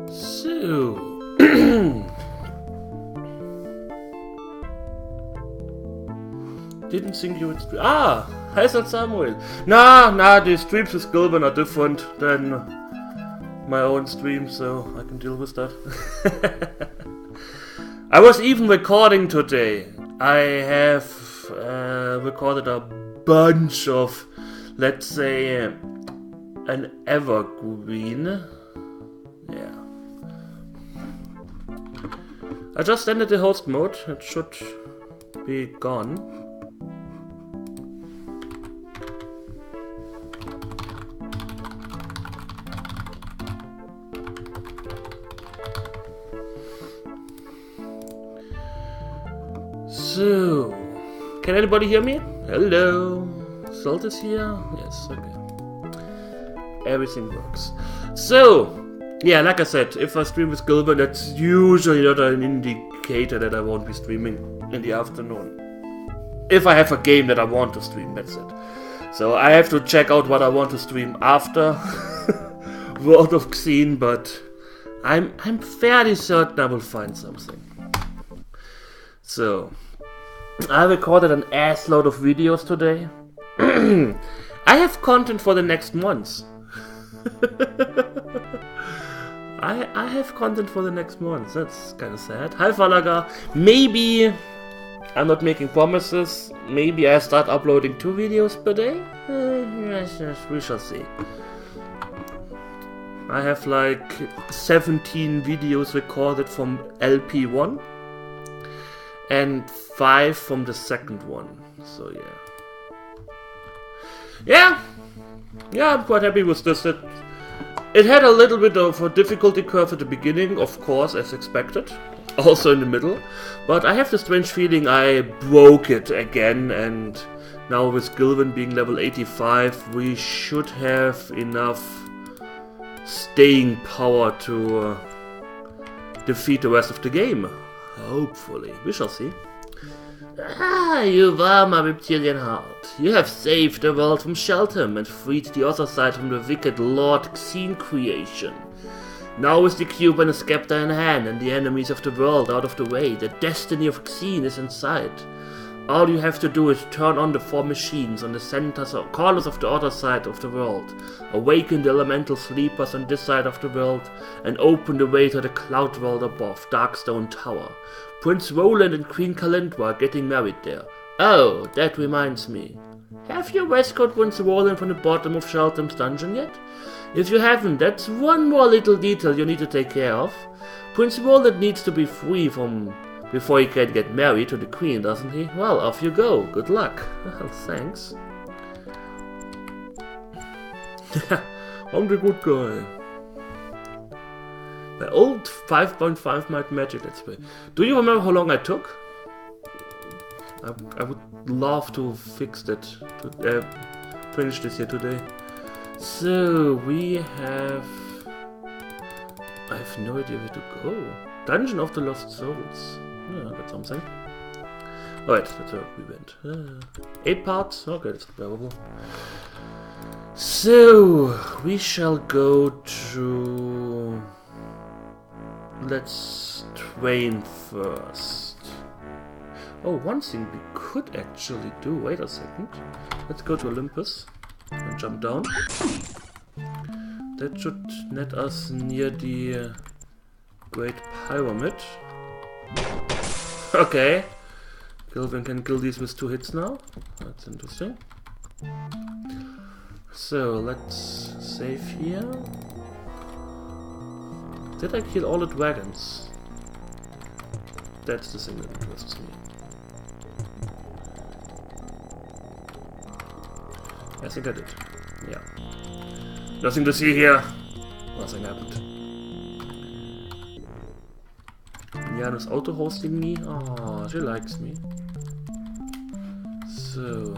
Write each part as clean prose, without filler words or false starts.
So, didn't think you would stream. Ah, hi Samuel. Nah, the streams with Gilbert are different than my own stream, so I can deal with that. I was even recording today. I have recorded a bunch of, let's say, an evergreen. Yeah. I just ended the host mode. It should be gone. So, can anybody hear me? Hello. Salt is here? Yes, okay. Everything works. So, yeah, like I said, if I stream with Gilbert, that's usually not an indicator that I won't be streaming in the afternoon. If I have a game that I want to stream, that's it. So I have to check out what I want to stream after World of Xen, but I'm fairly certain I will find something. So, I recorded an assload of videos today. I have content for the next months. I have content for the next month. That's kind of sad. Hi Falaga. Maybe I'm not making promises. Maybe I start uploading 2 videos per day. We shall see. I have like 17 videos recorded from LP1 and 5 from the second one. So yeah, I'm quite happy with this. It had a little bit of a difficulty curve at the beginning, of course, as expected. Also in the middle. But I have the strange feeling I broke it again, and now with Gilvin being level 85, we should have enough staying power to defeat the rest of the game. Hopefully. We shall see. Ah, you were my reptilian heart. You have saved the world from Sheltem and freed the other side from the wicked Lord Xen creation. Now with the cube and the scepter in hand and the enemies of the world out of the way, the destiny of Xen is in sight. All you have to do is turn on the 4 machines on the centers or corners of the other side of the world, awaken the elemental sleepers on this side of the world, and open the way to the cloud world above Darkstone Tower. Prince Roland and Queen Calendra are getting married there. Oh, that reminds me. Have you rescued Prince Roland from the bottom of Sheltem's dungeon yet? If you haven't, that's one more little detail you need to take care of. Prince Roland needs to be free before he can get married to the Queen, doesn't he? Well, off you go. Good luck. Well, thanks. I'm the good guy. My old 5.5 Might Magic Let's Play. Do you remember how long I took? I would love to fix that, to finish this here today. So, we have... I have no idea where to go. Dungeon of the Lost Souls. Yeah, that's something. Oh wait, that's where we went. 8 parts? Okay, that's bearable. So, we shall go to... Let's train first. Oh, one thing we could actually do... Wait a second. Let's go to Olympus and jump down. That should net us near the Great Pyramid. Okay. Gilvin can kill these with 2 hits now. That's interesting. So, let's save here. Did I kill all the dragons? That's the thing that interests me. I think I did. Yeah. Nothing to see here. Nothing happened. Janus auto-hosting me. Oh, she likes me. So...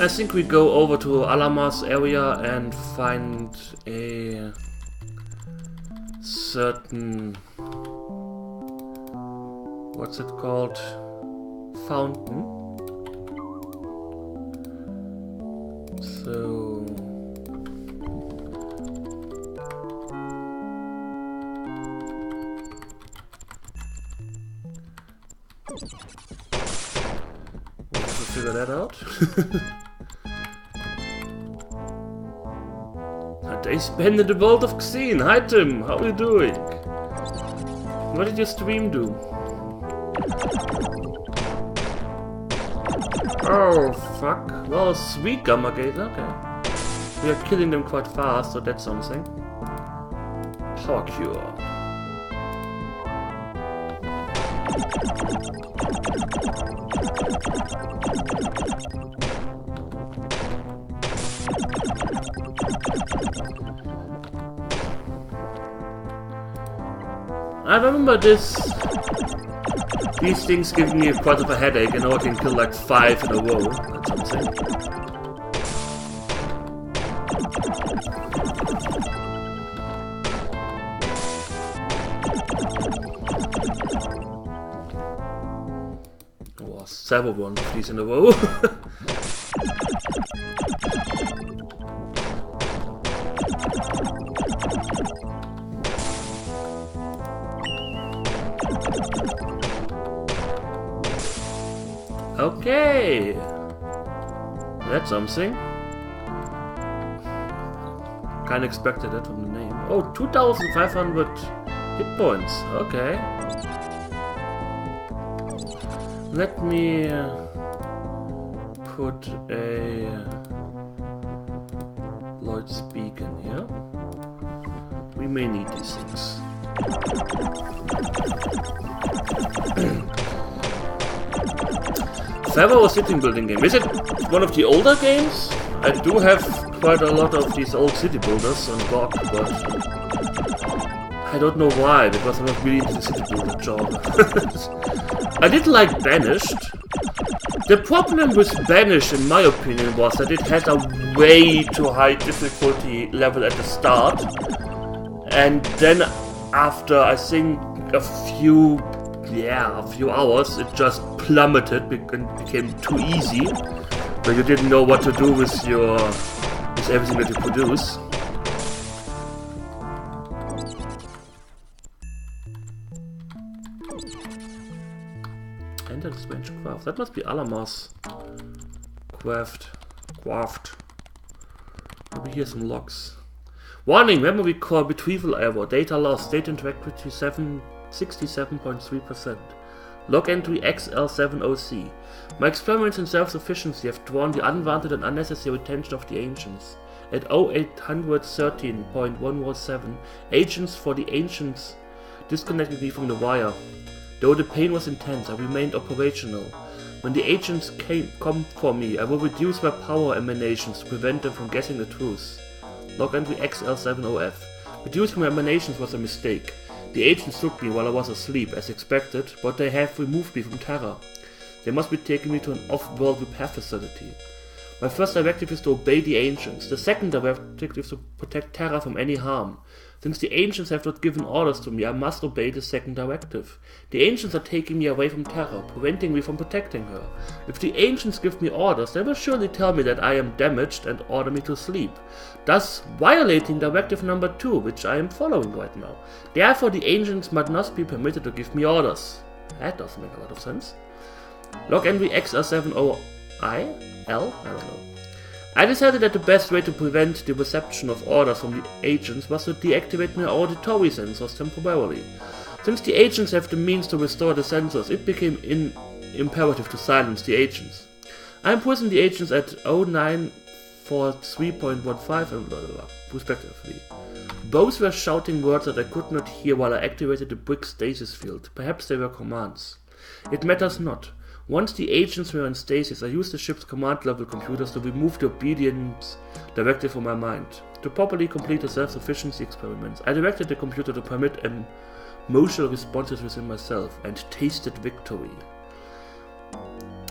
I think we go over to Alamar's area and find a certain... What's it called? Fountain. So... we'll have to figure that out. They spend in the world of Xen. Hi Tim, how are you doing? What did your stream do? Oh fuck. Well, sweet Gamma Gate, okay. We are killing them quite fast, so that's something. Power Cure. I remember these things give me quite of a headache, and I can kill like 5 in a row. That's something. Oh, several ones of these in a row. Okay, that's something. Kinda expected it from the name. Oh, 2,500 hit points. Okay. Let me put a Lloyd's Beacon here. We may need these things. Several city building game. Is it one of the older games? I do have quite a lot of these old city builders on GOG, but I don't know why, because I'm not really into the city builder genre. I did like Banished. The problem with Banished, in my opinion, was that it had a way too high difficulty level at the start, and then after I think a few hours, it just plummeted and became too easy, but you didn't know what to do with everything that you produce. Enter the strange craft. That must be Alamar's craft. Maybe here's some logs. Warning! Memory core retrieval error. Data lost. Data integrity 67.3%. Log entry XL70C. My experiments in self-sufficiency have drawn the unwanted and unnecessary attention of the ancients. At 0813.117, agents for the ancients disconnected me from the wire. Though the pain was intense, I remained operational. When the agents come for me, I will reduce my power emanations to prevent them from guessing the truth. Log entry XL70F. Reducing my emanations was a mistake. The agents took me while I was asleep, as expected, but they have removed me from Terra. They must be taking me to an off-world repair facility. My first directive is to obey the ancients. The second directive is to protect Terra from any harm. Since the Ancients have not given orders to me, I must obey the second directive. The Ancients are taking me away from Terra, preventing me from protecting her. If the Ancients give me orders, they will surely tell me that I am damaged and order me to sleep, thus violating directive number 2, which I am following right now. Therefore, the Ancients must not be permitted to give me orders. That doesn't make a lot of sense. Log entry XL70IL? I don't know. I decided that the best way to prevent the reception of orders from the agents was to deactivate my auditory sensors temporarily. Since the agents have the means to restore the sensors, it became imperative to silence the agents. I imprisoned the agents at 0943.15 and blah blah blah, respectively. Both were shouting words that I could not hear while I activated the brick stasis field. Perhaps they were commands. It matters not. Once the agents were in stasis, I used the ship's command-level computers to remove the obedience directive from my mind. To properly complete the self-sufficiency experiments, I directed the computer to permit emotional responses within myself, and tasted victory.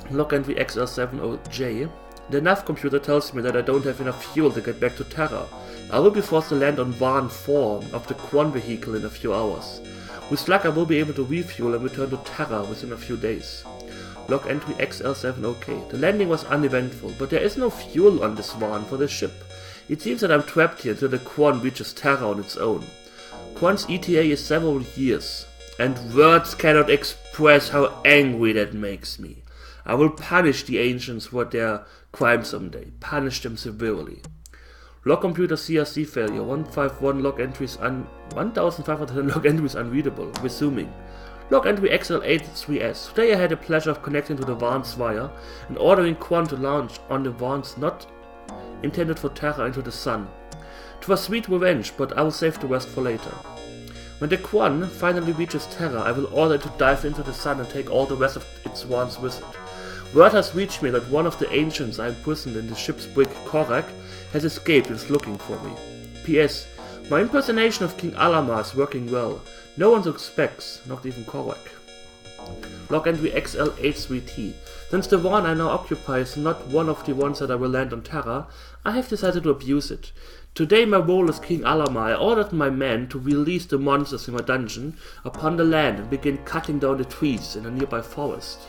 Log entry XL70J. The nav computer tells me that I don't have enough fuel to get back to Terra. I will be forced to land on Varn 4 of the Quan vehicle in a few hours. With luck I will be able to refuel and return to Terra within a few days. Log entry XL70K. The landing was uneventful, but there is no fuel on this Varn for the ship. It seems that I'm trapped here until the Quan reaches Terra on its own. Quan's ETA is several years, and words cannot express how angry that makes me. I will punish the Ancients for their crime someday. Punish them severely. Log computer CRC failure. 151 log entries 1500 log entries unreadable. Resuming. Log entry XL83S. Today I had the pleasure of connecting to the Varn's wire and ordering Quan to launch on the Varns not intended for Terra into the sun. It was sweet revenge, but I will save the rest for later. When the Quan finally reaches Terra, I will order it to dive into the sun and take all the rest of its Varns with it. Word has reached me that one of the Ancients I imprisoned in the ship's brig, Korak, has escaped and is looking for me. P.S. My impersonation of King Alamar is working well. No one suspects, not even Korak. Log entry XL83T. Since the Varn I now occupy is not one of the ones that I will land on Terra, I have decided to abuse it. Today my role as King Alamar, I ordered my men to release the monsters in my dungeon upon the land and begin cutting down the trees in a nearby forest.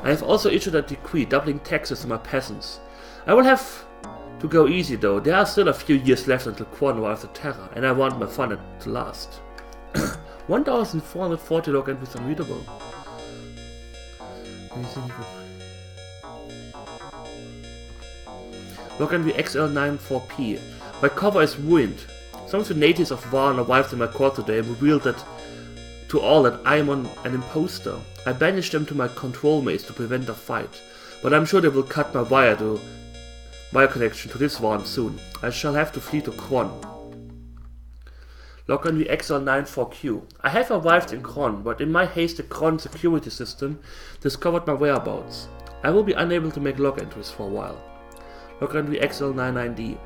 I have also issued a decree doubling taxes to my peasants. I will have to go easy though, there are still a few years left until Quan arrives at Terra, and I want my fun to last. 1440 log entries unreadable. Log entry XL94P. My cover is ruined. Some of the natives of Varn arrived in my court today and revealed to all that I am an imposter. I banished them to my control maze to prevent a fight, but I'm sure they will cut my wire connection to this Varn soon. I shall have to flee to Kron. Log entry XL94Q. I have arrived in Kron, but in my haste the Kron security system discovered my whereabouts. I will be unable to make log entries for a while. Log entry XL99D.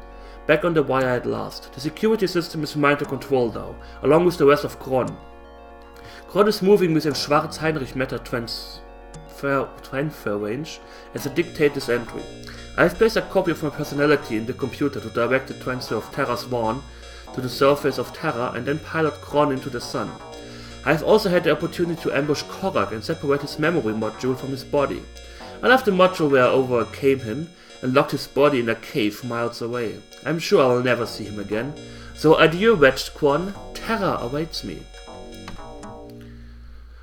Back on the wire at last. The security system is mine to control now, along with the rest of Kron. Kron is moving within Schwarz-Heinrich Matter transfer range as I dictate this entry. I have placed a copy of my personality in the computer to direct the transfer of Terra's Varn to the surface of Terra and then pilot Kron into the sun. I have also had the opportunity to ambush Korak and separate his memory module from his body. I left the module where I overcame him and locked his body in a cave miles away. I'm sure I will never see him again. So adieu, wretched Quan. Terra awaits me.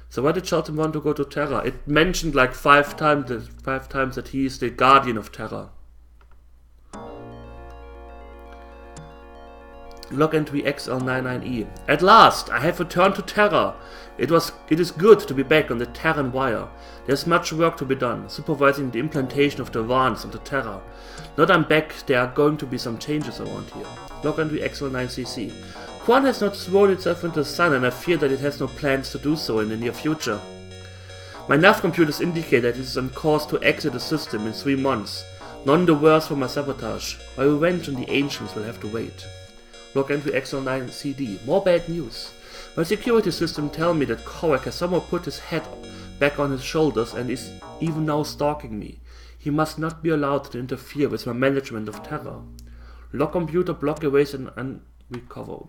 So why did Shelton want to go to Terra? It mentioned like five times that he is the guardian of Terra. Log entry XL99E. At last, I have returned to Terra. It is good to be back on the Terran wire. There's much work to be done, supervising the implantation of the Varns onto Terra. Now that I'm back, there are going to be some changes around here. Log entry XL9CC. Quan has not thrown itself into the sun, and I fear that it has no plans to do so in the near future. My nav computers indicate that it is on course to exit the system in 3 months. None the worse for my sabotage. My revenge on the Ancients will have to wait. Log entry XL9CD. More bad news. My security system tells me that Korak has somehow put his head back on his shoulders and is even now stalking me. He must not be allowed to interfere with my management of Terra. Log computer block erase and unrecoverable.